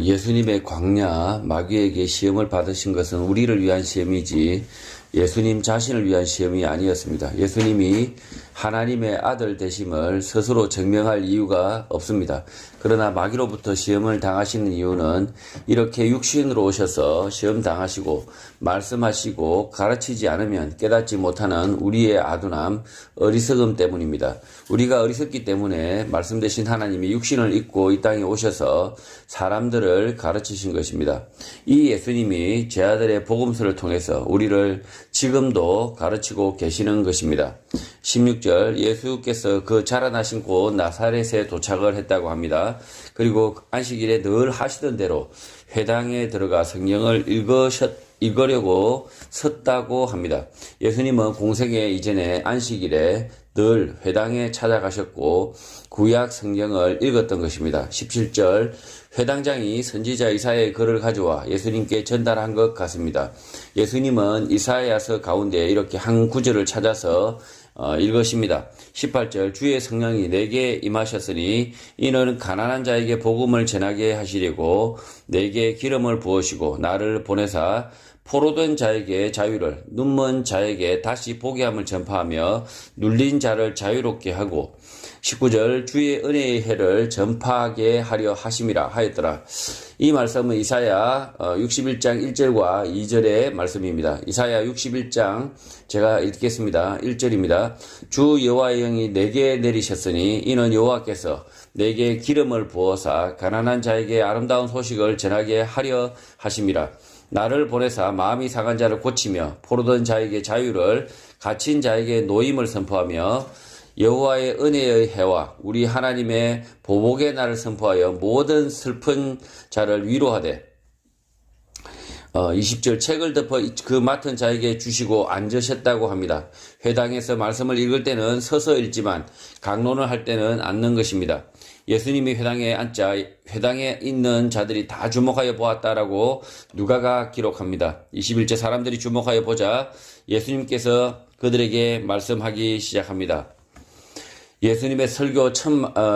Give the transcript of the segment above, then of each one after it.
예수님의 광야 마귀에게 시험을 받으신 것은 우리를 위한 시험이지 예수님 자신을 위한 시험이 아니었습니다. 예수님이 하나님의 아들 되심을 스스로 증명할 이유가 없습니다. 그러나 마귀로부터 시험을 당하시는 이유는 이렇게 육신으로 오셔서 시험 당하시고 말씀하시고 가르치지 않으면 깨닫지 못하는 우리의 아둔함, 어리석음 때문입니다. 우리가 어리석기 때문에 말씀 되신 하나님이 육신을 입고 이 땅에 오셔서 사람들을 가르치신 것입니다. 이 예수님이 제 아들의 복음서를 통해서 우리를 지금도 가르치고 계시는 것입니다. 16절 예수께서 그 자라나신 곳 나사렛에 도착을 했다고 합니다. 그리고 안식일에 늘 하시던 대로 회당에 들어가 성경을 읽으려고 섰다고 합니다. 예수님은 공생애 이전에 안식일에 늘 회당에 찾아가셨고 구약 성경을 읽었던 것입니다. 17절 회당장이 선지자 이사야의 글을 가져와 예수님께 전달한 것 같습니다. 예수님은 이사야서 가운데 이렇게 한 구절을 찾아서 읽으십니다. 18절 주의 성령이 내게 임하셨으니 이는 가난한 자에게 복음을 전하게 하시려고 내게 기름을 부으시고 나를 보내사 포로된 자에게 자유를, 눈먼 자에게 다시 보게 함을 전파하며 눌린 자를 자유롭게 하고 19절 주의 은혜의 해를 전파하게 하려 하심이라 하였더라. 이 말씀은 이사야 61장 1절과 2절의 말씀입니다. 이사야 61장 제가 읽겠습니다. 1절입니다. 주 여호와의 영이 내게 내리셨으니 이는 여호와께서 내게 기름을 부어사 가난한 자에게 아름다운 소식을 전하게 하려 하심이라. 나를 보내사 마음이 상한 자를 고치며 포로된 자에게 자유를 갇힌 자에게 노임을 선포하며 여호와의 은혜의 해와 우리 하나님의 보복의 날을 선포하여 모든 슬픈 자를 위로하되 20절 책을 덮어 그 맡은 자에게 주시고 앉으셨다고 합니다. 회당에서 말씀을 읽을 때는 서서 읽지만 강론을 할 때는 앉는 것입니다. 예수님이 회당에 앉자 회당에 있는 자들이 다 주목하여 보았다라고 누가가 기록합니다. 21절 사람들이 주목하여 보자 예수님께서 그들에게 말씀하기 시작합니다. 예수님의 설교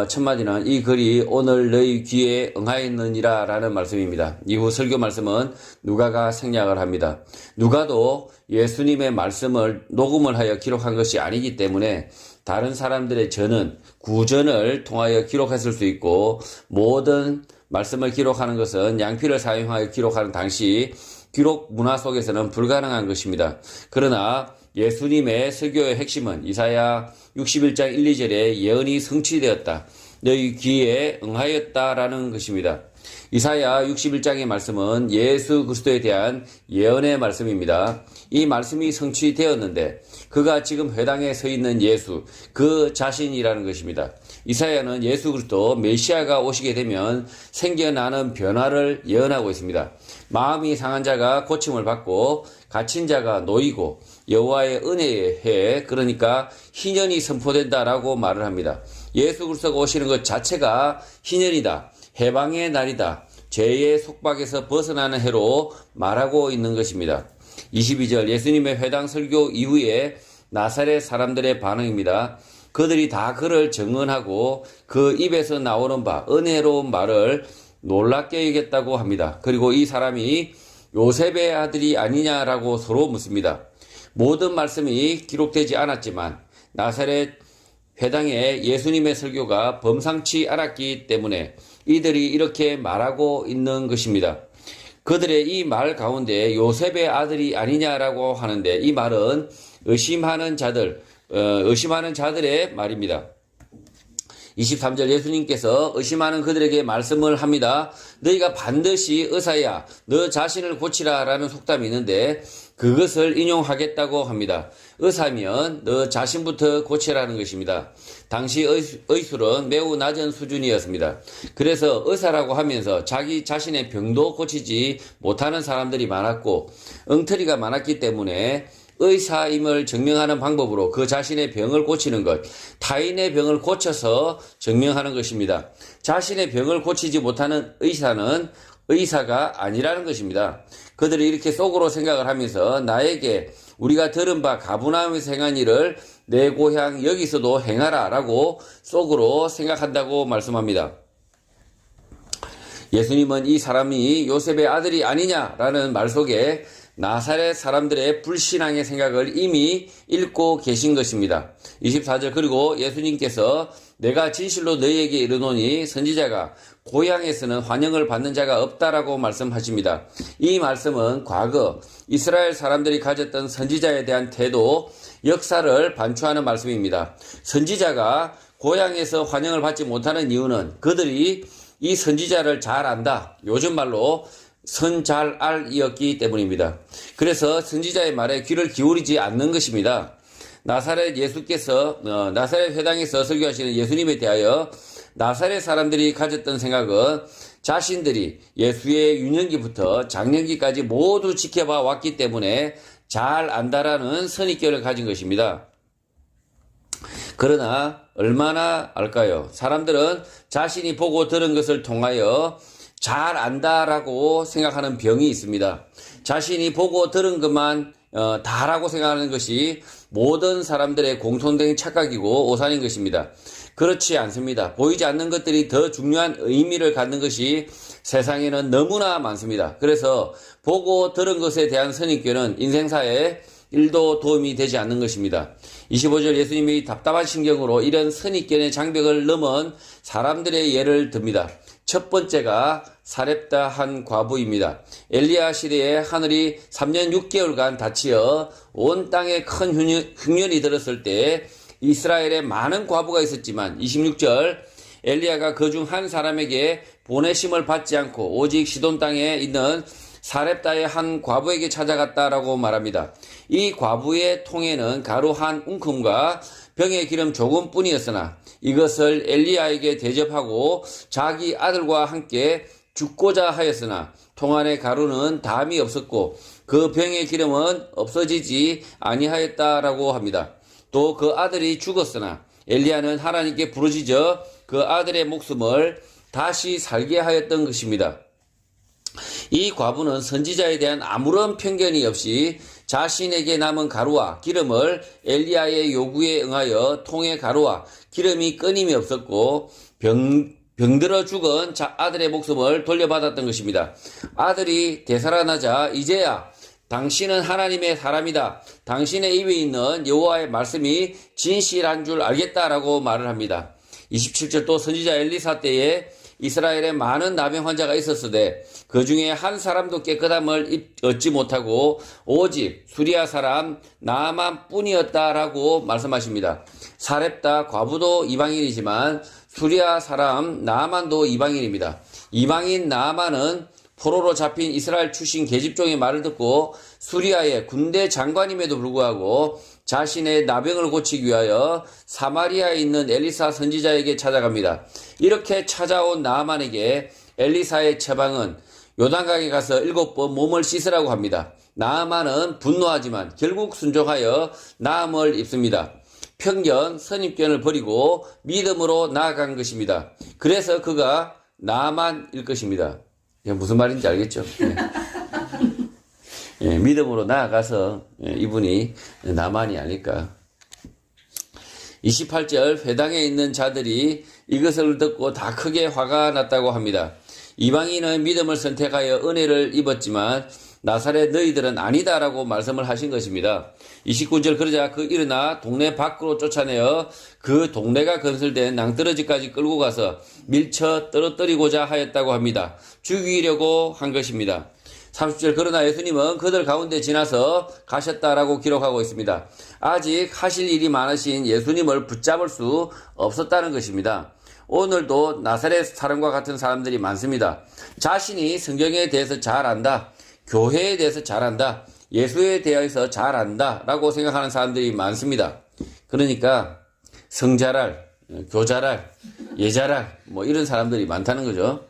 첫마디는 이 글이 오늘 너희 귀에 응하였느니라 라는 말씀입니다. 이후 설교 말씀은 누가가 생략을 합니다. 누가도 예수님의 말씀을 녹음을 하여 기록한 것이 아니기 때문에 다른 사람들의 전은 구전을 통하여 기록했을 수 있고 모든 말씀을 기록하는 것은 양피를 사용하여 기록하는 당시 기록 문화 속에서는 불가능한 것입니다. 그러나 예수님의 설교의 핵심은 이사야 61장 1, 2절에 예언이 성취되었다. 너희 귀에 응하였다라는 것입니다. 이사야 61장의 말씀은 예수 그리스도에 대한 예언의 말씀입니다. 이 말씀이 성취되었는데 그가 지금 회당에 서 있는 예수, 그 자신이라는 것입니다. 이사야는 예수 그리스도 메시아가 오시게 되면 생겨나는 변화를 예언하고 있습니다. 마음이 상한 자가 고침을 받고 갇힌 자가 놓이고 여호와의 은혜의 해, 그러니까 희년이 선포된다라고 말을 합니다. 예수 그리스도가 오시는 것 자체가 희년이다. 해방의 날이다. 죄의 속박에서 벗어나는 해로 말하고 있는 것입니다. 22절 예수님의 회당 설교 이후에 나사렛 사람들의 반응입니다. 그들이 다 그를 정언하고 그 입에서 나오는 바 은혜로운 말을 놀랍게 여겼다고 합니다. 그리고 이 사람이 요셉의 아들이 아니냐라고 서로 묻습니다. 모든 말씀이 기록되지 않았지만 나사렛 회당에 예수님의 설교가 범상치 않았기 때문에 이들이 이렇게 말하고 있는 것입니다. 그들의 이 말 가운데 요셉의 아들이 아니냐라고 하는데 이 말은 의심하는 자들의 말입니다. 23절 예수님께서 의심하는 그들에게 말씀을 합니다. 너희가 반드시 의사야 너 자신을 고치라 라는 속담이 있는데 그것을 인용하겠다고 합니다. 의사면 너 자신부터 고치라는 것입니다. 당시 의술은 매우 낮은 수준이었습니다. 그래서 의사라고 하면서 자기 자신의 병도 고치지 못하는 사람들이 많았고 엉터리가 많았기 때문에 의사임을 증명하는 방법으로 그 자신의 병을 고치는 것, 타인의 병을 고쳐서 증명하는 것입니다. 자신의 병을 고치지 못하는 의사는 의사가 아니라는 것입니다. 그들이 이렇게 속으로 생각을 하면서 나에게 우리가 들은 바 가버나움에서 행한 일을 내 고향 여기서도 행하라 라고 속으로 생각한다고 말씀합니다. 예수님은 이 사람이 요셉의 아들이 아니냐라는 말 속에 나사렛 사람들의 불신앙의 생각을 이미 읽고 계신 것입니다. 24절 그리고 예수님께서 내가 진실로 너희에게 이르노니 선지자가 고향에서는 환영을 받는 자가 없다라고 말씀하십니다. 이 말씀은 과거 이스라엘 사람들이 가졌던 선지자에 대한 태도, 역사를 반추하는 말씀입니다. 선지자가 고향에서 환영을 받지 못하는 이유는 그들이 이 선지자를 잘 안다. 요즘 말로 선 잘 알이었기 때문입니다. 그래서 선지자의 말에 귀를 기울이지 않는 것입니다. 나사렛 회당에서 설교하시는 예수님에 대하여 나사렛 사람들이 가졌던 생각은 자신들이 예수의 유년기부터 장년기까지 모두 지켜봐 왔기 때문에 잘 안다라는 선입견을 가진 것입니다. 그러나 얼마나 알까요? 사람들은 자신이 보고 들은 것을 통하여 잘 안다라고 생각하는 병이 있습니다. 자신이 보고 들은 것만 다라고 생각하는 것이 모든 사람들의 공통된 착각이고 오산인 것입니다. 그렇지 않습니다. 보이지 않는 것들이 더 중요한 의미를 갖는 것이 세상에는 너무나 많습니다. 그래서 보고 들은 것에 대한 선입견은 인생사에 1도 도움이 되지 않는 것입니다. 25절 예수님이 답답한 심경으로 이런 선입견의 장벽을 넘은 사람들의 예를 듭니다. 첫 번째가 사렙다 한 과부입니다. 엘리야 시대에 하늘이 3년 6개월간 닫히어 온 땅에 큰 흉년이 들었을 때 이스라엘에 많은 과부가 있었지만 26절 엘리야가 그중 한 사람에게 보내심을 받지 않고 오직 시돈 땅에 있는 사렙다의 한 과부에게 찾아갔다라고 말합니다. 이 과부의 통에는 가루 한 웅큼과 병의 기름 조금뿐이었으나 이것을 엘리야에게 대접하고 자기 아들과 함께 죽고자 하였으나 통 안에 가루는 담이 없었고 그 병의 기름은 없어지지 아니하였다라고 합니다. 또 그 아들이 죽었으나 엘리야는 하나님께 부르짖어 그 아들의 목숨을 다시 살게 하였던 것입니다. 이 과부는 선지자에 대한 아무런 편견이 없이 자신에게 남은 가루와 기름을 엘리야의 요구에 응하여 통에 가루와 기름이 끊임이 없었고 병들어 죽은 아들의 목숨을 돌려받았던 것입니다. 아들이 되살아나자 이제야 당신은 하나님의 사람이다. 당신의 입에 있는 여호와의 말씀이 진실한 줄 알겠다라고 말을 합니다. 27절 또 선지자 엘리사 때에 이스라엘에 많은 나병 환자가 있었으되 그 중에 한 사람도 깨끗함을 얻지 못하고 오직 수리아 사람 나아만 뿐이었다라고 말씀하십니다. 사렙다 과부도 이방인이지만 수리아 사람 나아만도 이방인입니다. 이방인 나아만은 포로로 잡힌 이스라엘 출신 계집종의 말을 듣고 수리아의 군대 장관임에도 불구하고 자신의 나병을 고치기 위하여 사마리아에 있는 엘리사 선지자에게 찾아갑니다. 이렇게 찾아온 나아만에게 엘리사의 처방은 요단강에 가서 7번 몸을 씻으라고 합니다. 나아만은 분노하지만 결국 순종하여 나음을 입습니다. 편견, 선입견을 버리고 믿음으로 나아간 것입니다. 그래서 그가 나아만일 것입니다. 무슨 말인지 알겠죠? 믿음으로 나아가서 이분이 나만이 아닐까. 28절 회당에 있는 자들이 이것을 듣고 다 크게 화가 났다고 합니다. 이방인은 믿음을 선택하여 은혜를 입었지만 나사렛 너희들은 아니다라고 말씀을 하신 것입니다. 29절 그러자 그 일어나 동네 밖으로 쫓아내어 그 동네가 건설된 낭떠러지까지 끌고 가서 밀쳐 떨어뜨리고자 하였다고 합니다. 죽이려고 한 것입니다. 30절 그러나 예수님은 그들 가운데 지나서 가셨다라고 기록하고 있습니다. 아직 하실 일이 많으신 예수님을 붙잡을 수 없었다는 것입니다. 오늘도 나사렛 사람과 같은 사람들이 많습니다. 자신이 성경에 대해서 잘 안다, 교회에 대해서 잘 안다, 예수에 대해서 잘 안다 라고 생각하는 사람들이 많습니다. 그러니까 성잘할, 교잘할, 예잘할 이런 사람들이 많다는 거죠.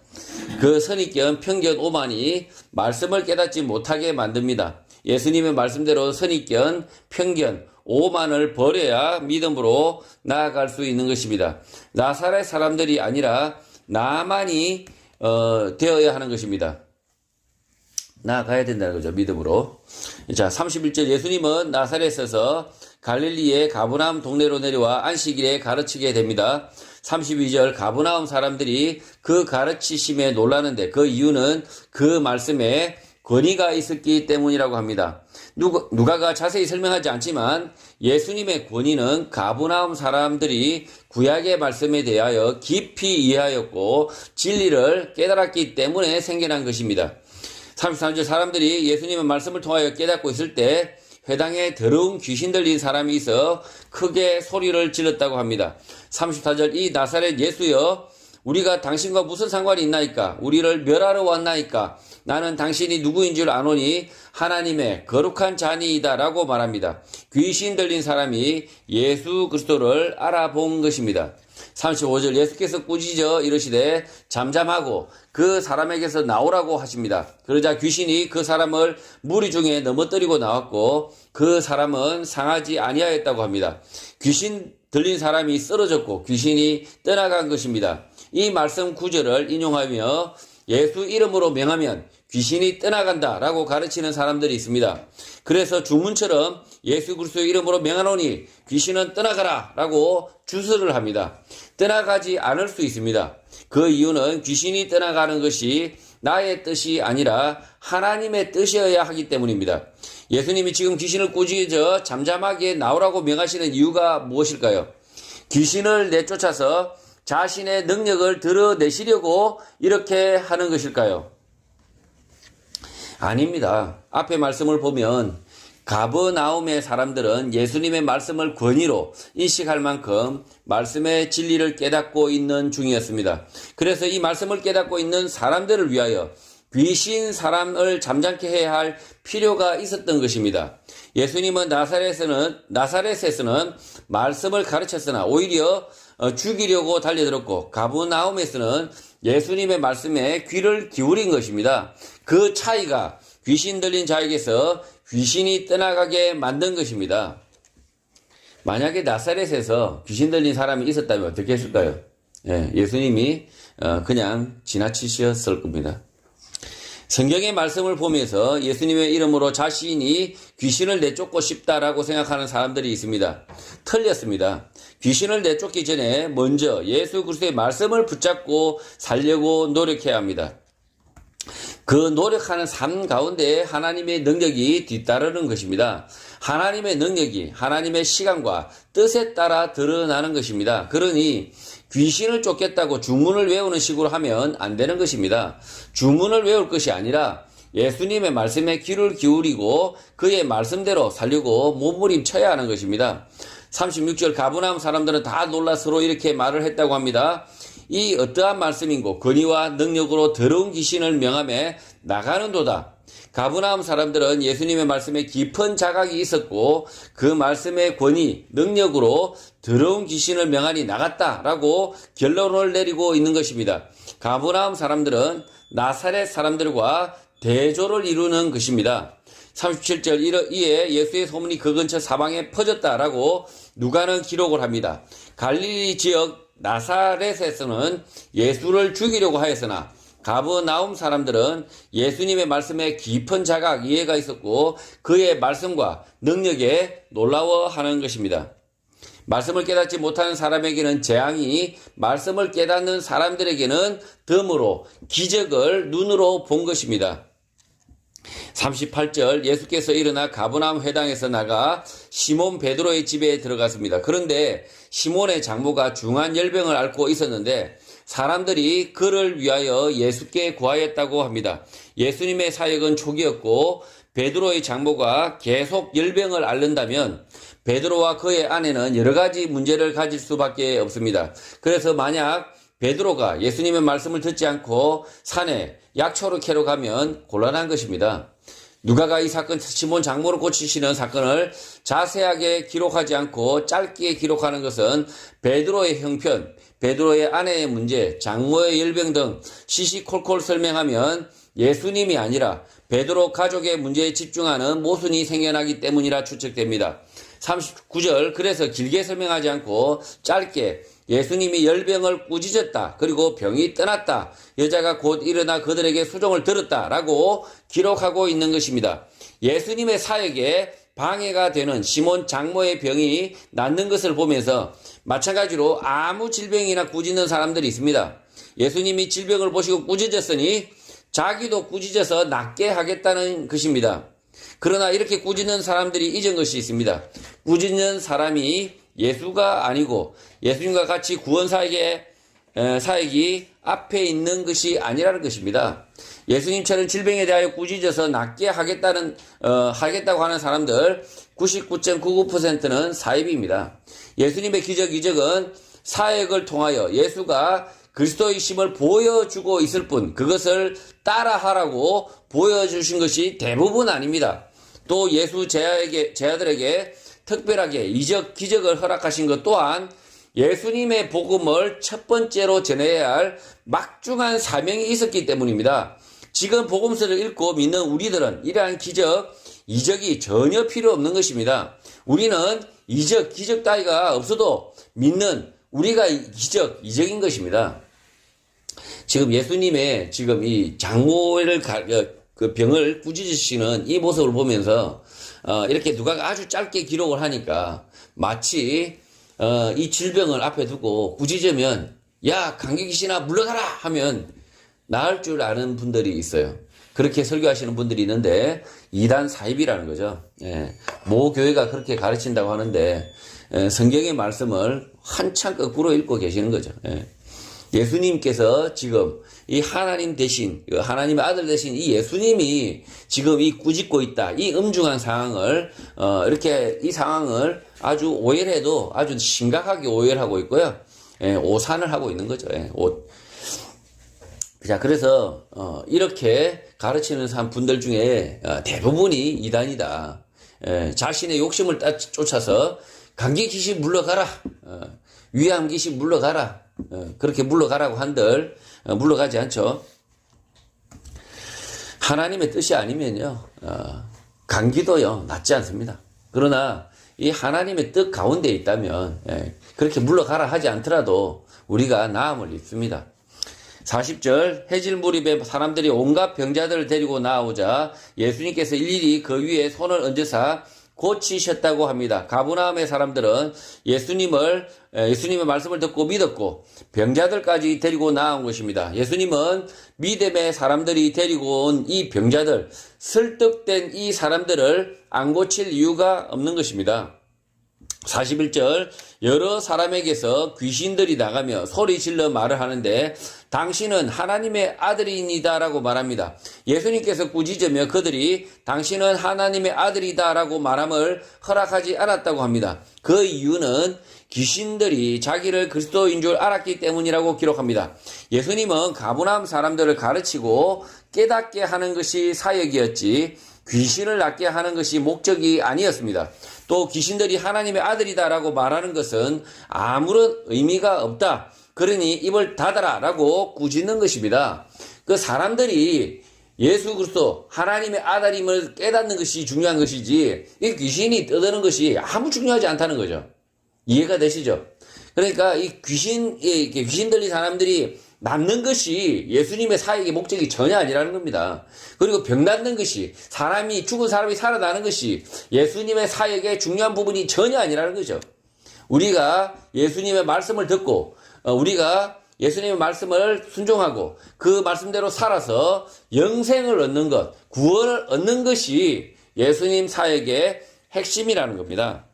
그 선입견, 편견, 오만이 말씀을 깨닫지 못하게 만듭니다. 예수님의 말씀대로 선입견, 편견, 오만을 버려야 믿음으로 나아갈 수 있는 것입니다. 나사렛 사람들이 아니라 나만이 되어야 하는 것입니다. 나아가야 된다는 거죠. 믿음으로. 자, 31절 예수님은 나사렛에서 갈릴리의 가브나움 동네로 내려와 안식일에 가르치게 됩니다. 32절 가버나움 사람들이 그 가르치심에 놀라는데 그 이유는 그 말씀에 권위가 있었기 때문이라고 합니다. 누가가 자세히 설명하지 않지만 예수님의 권위는 가버나움 사람들이 구약의 말씀에 대하여 깊이 이해하였고 진리를 깨달았기 때문에 생겨난 것입니다. 33절 사람들이 예수님의 말씀을 통하여 깨닫고 있을 때 회당에 더러운 귀신 들린 사람이 있어 크게 소리를 질렀다고 합니다. 34절 이 나사렛 예수여 우리가 당신과 무슨 상관이 있나이까? 우리를 멸하러 왔나이까? 나는 당신이 누구인 줄 아노니 하나님의 거룩한 자니이다 라고 말합니다. 귀신 들린 사람이 예수 그리스도를 알아본 것입니다. 35절 예수께서 꾸짖어 이르시되 잠잠하고 그 사람에게서 나오라고 하십니다. 그러자 귀신이 그 사람을 무리 중에 넘어뜨리고 나왔고 그 사람은 상하지 아니하였다고 합니다. 귀신 들린 사람이 쓰러졌고 귀신이 떠나간 것입니다. 이 말씀 구절을 인용하며 예수 이름으로 명하면 귀신이 떠나간다 라고 가르치는 사람들이 있습니다. 그래서 주문처럼 예수 그리스도의 이름으로 명하노니 귀신은 떠나가라 라고 주설을 합니다. 떠나가지 않을 수 있습니다. 그 이유는 귀신이 떠나가는 것이 나의 뜻이 아니라 하나님의 뜻이어야 하기 때문입니다. 예수님이 지금 귀신을 꾸짖어 잠잠하게 나오라고 명하시는 이유가 무엇일까요? 귀신을 내쫓아서 자신의 능력을 드러내시려고 이렇게 하는 것일까요? 아닙니다. 앞에 말씀을 보면 가버나움의 사람들은 예수님의 말씀을 권위로 인식할 만큼 말씀의 진리를 깨닫고 있는 중이었습니다. 그래서 이 말씀을 깨닫고 있는 사람들을 위하여 귀신 사람을 잠잠케 해야 할 필요가 있었던 것입니다. 예수님은 나사렛에서는 말씀을 가르쳤으나 오히려 죽이려고 달려들었고 가버나움에서는 예수님의 말씀에 귀를 기울인 것입니다. 그 차이가 귀신 들린 자에게서 귀신이 떠나가게 만든 것입니다. 만약에 나사렛에서 귀신 들린 사람이 있었다면 어떻게 했을까요? 예수님이 그냥 지나치셨을 겁니다. 성경의 말씀을 보면서 예수님의 이름으로 자신이 귀신을 내쫓고 싶다라고 생각하는 사람들이 있습니다. 틀렸습니다. 귀신을 내쫓기 전에 먼저 예수 그리스도의 말씀을 붙잡고 살려고 노력해야 합니다. 그 노력하는 삶 가운데 하나님의 능력이 뒤따르는 것입니다. 하나님의 능력이 하나님의 시간과 뜻에 따라 드러나는 것입니다. 그러니 귀신을 쫓겠다고 주문을 외우는 식으로 하면 안 되는 것입니다. 주문을 외울 것이 아니라 예수님의 말씀에 귀를 기울이고 그의 말씀대로 살려고 몸부림쳐야 하는 것입니다. 36절 가버나움 사람들은 다 놀라 서로 이렇게 말을 했다고 합니다. 이 어떠한 말씀인고 권위와 능력으로 더러운 귀신을 명함에 나가는도다. 가버나움 사람들은 예수님의 말씀에 깊은 자각이 있었고 그 말씀의 권위, 능력으로 더러운 귀신을 명하니 나갔다라고 결론을 내리고 있는 것입니다. 가버나움 사람들은 나사렛 사람들과 대조를 이루는 것입니다. 37절 이에 예수의 소문이 그 근처 사방에 퍼졌다라고 누가는 기록을 합니다. 갈릴리 지역 나사렛에서는 예수를 죽이려고 하였으나 가버나움 사람들은 예수님의 말씀에 깊은 자각, 이해가 있었고 그의 말씀과 능력에 놀라워하는 것입니다. 말씀을 깨닫지 못하는 사람에게는 재앙이, 말씀을 깨닫는 사람들에게는 덤으로 기적을 눈으로 본 것입니다. 38절 예수께서 일어나 가버나움 회당에서 나가 시몬 베드로의 집에 들어갔습니다. 그런데 시몬의 장모가 중한 열병을 앓고 있었는데 사람들이 그를 위하여 예수께 구하였다고 합니다. 예수님의 사역은 초기였고 베드로의 장모가 계속 열병을 앓는다면 베드로와 그의 아내는 여러 가지 문제를 가질 수밖에 없습니다. 그래서 만약 베드로가 예수님의 말씀을 듣지 않고 산에 약초를 캐러 가면 곤란한 것입니다. 누가가 이 사건, 시몬 장모를 고치시는 사건을 자세하게 기록하지 않고 짧게 기록하는 것은 베드로의 형편, 베드로의 아내의 문제, 장모의 열병 등 시시콜콜 설명하면 예수님이 아니라 베드로 가족의 문제에 집중하는 모순이 생겨나기 때문이라 추측됩니다. 39절 그래서 길게 설명하지 않고 짧게 예수님이 열병을 꾸짖었다. 그리고 병이 떠났다. 여자가 곧 일어나 그들에게 수종을 들었다. 라고 기록하고 있는 것입니다. 예수님의 사역에 방해가 되는 시몬 장모의 병이 낫는 것을 보면서 마찬가지로 아무 질병이나 꾸짖는 사람들이 있습니다. 예수님이 질병을 보시고 꾸짖었으니 자기도 꾸짖어서 낫게 하겠다는 것입니다. 그러나 이렇게 꾸짖는 사람들이 잊은 것이 있습니다. 꾸짖는 사람이 예수가 아니고 예수님과 같이 구원 사역이 앞에 있는 것이 아니라는 것입니다. 예수님처럼 질병에 대하여 꾸짖어서 낫게 하겠다고 하는 사람들 99.99%는 사입입니다. 예수님의 기적은 사역을 통하여 예수가 그리스도이심을 보여주고 있을 뿐 그것을 따라하라고 보여주신 것이 대부분 아닙니다. 또 예수 제자들에게 특별하게 기적을 허락하신 것 또한 예수님의 복음을 첫 번째로 전해야 할 막중한 사명이 있었기 때문입니다. 지금 복음서를 읽고 믿는 우리들은 이러한 이적이 전혀 필요 없는 것입니다. 우리는 기적 따위가 없어도 믿는 우리가 이적인 것입니다. 지금 예수님의 이 장모를 그 병을 꾸짖으시는 이 모습을 보면서 이렇게 누가 아주 짧게 기록을 하니까 마치 이 질병을 앞에 두고 꾸짖으면 야 감기 귀신아 물러가라 하면 나을 줄 아는 분들이 있어요. 그렇게 설교하시는 분들이 있는데 이단 사입이라는 거죠. 모 교회가 그렇게 가르친다고 하는데 성경의 말씀을 한참 거꾸로 읽고 계시는 거죠. 예수님께서 지금 이 하나님 대신 하나님의 아들 대신 이 예수님이 지금 이 꾸짖고 있다. 이 음중한 상황을 이렇게 이 상황을 아주 오해를 해도 아주 심각하게 오해를 하고 있고요. 오산을 하고 있는 거죠. 자, 그래서 이렇게 가르치는 분들 중에 대부분이 이단이다. 자신의 욕심을 쫓아서 감기 귀신 물러가라. 위암 귀신 물러가라. 그렇게 물러가라고 한들 물러가지 않죠. 하나님의 뜻이 아니면요 감기도요 낫지 않습니다. 그러나 이 하나님의 뜻 가운데 있다면 그렇게 물러가라 하지 않더라도 우리가 나음을 입습니다. 40절 해질 무렵에 사람들이 온갖 병자들을 데리고 나오자 예수님께서 일일이 그 위에 손을 얹으사 고치셨다고 합니다. 가버나움의 사람들은 예수님의 말씀을 듣고 믿었고 병자들까지 데리고 나온 것입니다. 예수님은 믿음의 사람들이 데리고 온 이 병자들, 설득된 이 사람들을 안 고칠 이유가 없는 것입니다. 41절 여러 사람에게서 귀신들이 나가며 소리 질러 말을 하는데 당신은 하나님의 아들이니다 라고 말합니다. 예수님께서 꾸짖으며 그들이 당신은 하나님의 아들이다 라고 말함을 허락하지 않았다고 합니다. 그 이유는 귀신들이 자기를 그리스도인 줄 알았기 때문이라고 기록합니다. 예수님은 가버나움 사람들을 가르치고 깨닫게 하는 것이 사역이었지 귀신을 낫게 하는 것이 목적이 아니었습니다. 또 귀신들이 하나님의 아들이다라고 말하는 것은 아무런 의미가 없다. 그러니 입을 닫아라 라고 꾸짖는 것입니다. 그 사람들이 예수 그리스도 하나님의 아들임을 깨닫는 것이 중요한 것이지 이 귀신이 떠드는 것이 아무 중요하지 않다는 거죠. 이해가 되시죠? 그러니까 이 귀신 들린 사람들이 낫는 것이 예수님의 사역의 목적이 전혀 아니라는 겁니다. 그리고 병 낫는 것이 죽은 사람이 살아나는 것이 예수님의 사역의 중요한 부분이 전혀 아니라는 거죠. 우리가 예수님의 말씀을 듣고 우리가 예수님의 말씀을 순종하고 그 말씀대로 살아서 영생을 얻는 것, 구원을 얻는 것이 예수님 사역의 핵심이라는 겁니다.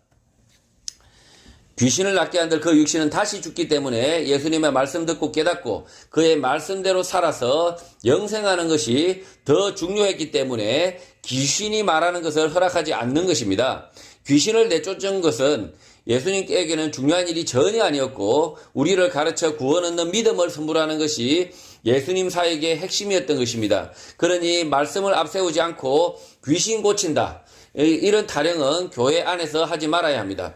귀신을 낫게 한들 그 육신은 다시 죽기 때문에 예수님의 말씀 듣고 깨닫고 그의 말씀대로 살아서 영생하는 것이 더 중요했기 때문에 귀신이 말하는 것을 허락하지 않는 것입니다. 귀신을 내쫓은 것은 예수님께게는 중요한 일이 전혀 아니었고 우리를 가르쳐 구원 얻는 믿음을 선물하는 것이 예수님 사역의 핵심이었던 것입니다. 그러니 말씀을 앞세우지 않고 귀신 고친다. 이런 타령은 교회 안에서 하지 말아야 합니다.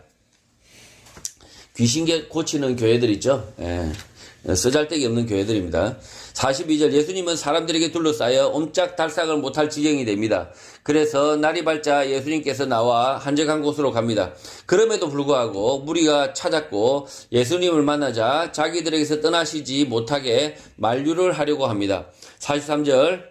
귀신 고치는 교회들 있죠. 쓰잘데기 없는 교회들입니다. 42절 예수님은 사람들에게 둘러싸여 옴짝달싹을 못할 지경이 됩니다. 그래서 날이 밝자 예수님께서 나와 한적한 곳으로 갑니다. 그럼에도 불구하고 무리가 찾았고 예수님을 만나자 자기들에게서 떠나시지 못하게 만류를 하려고 합니다. 43절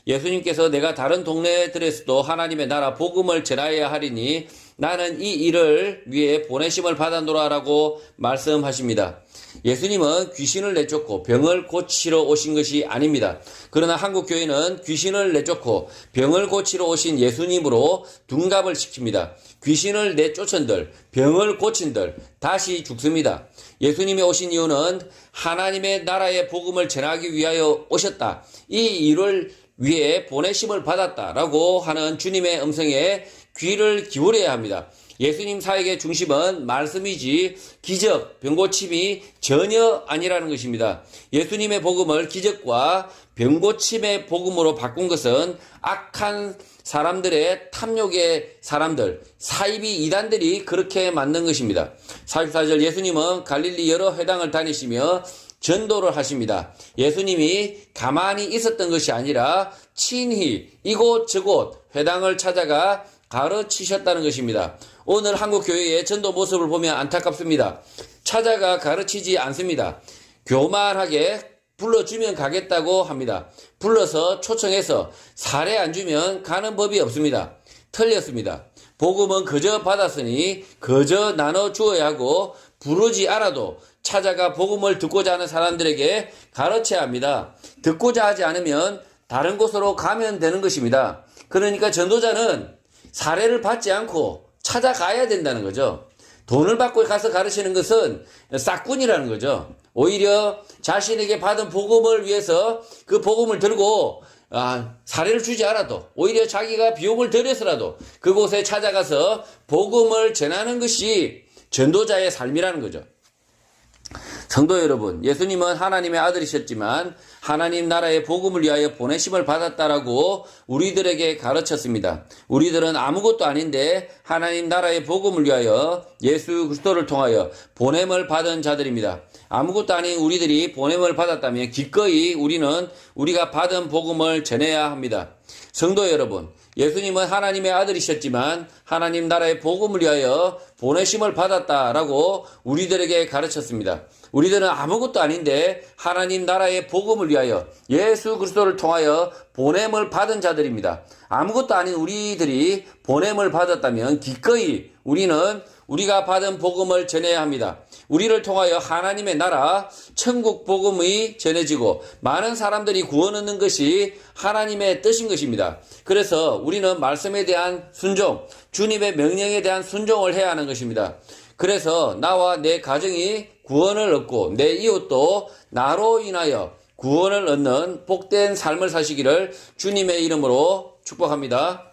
예수님께서 내가 다른 동네들에서도 하나님의 나라 복음을 전하여야 하리니 나는 이 일을 위해 보내심을 받아노라라고 말씀하십니다. 예수님은 귀신을 내쫓고 병을 고치러 오신 것이 아닙니다. 그러나 한국 교회는 귀신을 내쫓고 병을 고치러 오신 예수님으로 둔갑을 시킵니다. 귀신을 내쫓은들, 병을 고친들 다시 죽습니다. 예수님이 오신 이유는 하나님의 나라의 복음을 전하기 위하여 오셨다. 이 일을 위해 보내심을 받았다라고 하는 주님의 음성에 귀를 기울여야 합니다. 예수님 사역의 중심은 말씀이지 기적, 병고침이 전혀 아니라는 것입니다. 예수님의 복음을 기적과 병고침의 복음으로 바꾼 것은 악한 사람들의 탐욕의 사람들, 사이비 이단들이 그렇게 만든 것입니다. 44절 예수님은 갈릴리 여러 회당을 다니시며 전도를 하십니다. 예수님이 가만히 있었던 것이 아니라 친히 이곳저곳 회당을 찾아가 가르치셨다는 것입니다. 오늘 한국 교회의 전도 모습을 보면 안타깝습니다. 찾아가 가르치지 않습니다. 교만하게 불러주면 가겠다고 합니다. 불러서 초청해서 사례 안 주면 가는 법이 없습니다. 틀렸습니다. 복음은 그저 받았으니 그저 나눠 주어야 하고 부르지 않아도 찾아가 복음을 듣고자 하는 사람들에게 가르쳐야 합니다. 듣고자 하지 않으면 다른 곳으로 가면 되는 것입니다. 그러니까 전도자는 사례를 받지 않고 찾아가야 된다는 거죠. 돈을 받고 가서 가르치는 것은 싹군이라는 거죠. 오히려 자신에게 받은 복음을 위해서 그 복음을 들고 사례를 주지 않아도 오히려 자기가 비용을 들여서라도 그곳에 찾아가서 복음을 전하는 것이 전도자의 삶이라는 거죠. 성도 여러분, 예수님은 하나님의 아들이셨지만 하나님 나라의 복음을 위하여 보내심을 받았다라고 우리들에게 가르쳤습니다. 우리들은 아무것도 아닌데 하나님 나라의 복음을 위하여 예수 그리스도를 통하여 보냄을 받은 자들입니다. 아무것도 아닌 우리들이 보냄을 받았다면 기꺼이 우리는 우리가 받은 복음을 전해야 합니다. 성도 여러분, 예수님은 하나님의 아들이셨지만 하나님 나라의 복음을 위하여 보내심을 받았다라고 우리들에게 가르쳤습니다. 우리들은 아무것도 아닌데 하나님 나라의 복음을 위하여 예수 그리스도를 통하여 보냄을 받은 자들입니다. 아무것도 아닌 우리들이 보냄을 받았다면 기꺼이 우리는 우리가 받은 복음을 전해야 합니다. 우리를 통하여 하나님의 나라, 천국 복음이 전해지고 많은 사람들이 구원 얻는 것이 하나님의 뜻인 것입니다. 그래서 우리는 말씀에 대한 순종, 주님의 명령에 대한 순종을 해야 하는 것입니다. 그래서 나와 내 가정이 구원을 얻고 내 이웃도 나로 인하여 구원을 얻는 복된 삶을 사시기를 주님의 이름으로 축복합니다.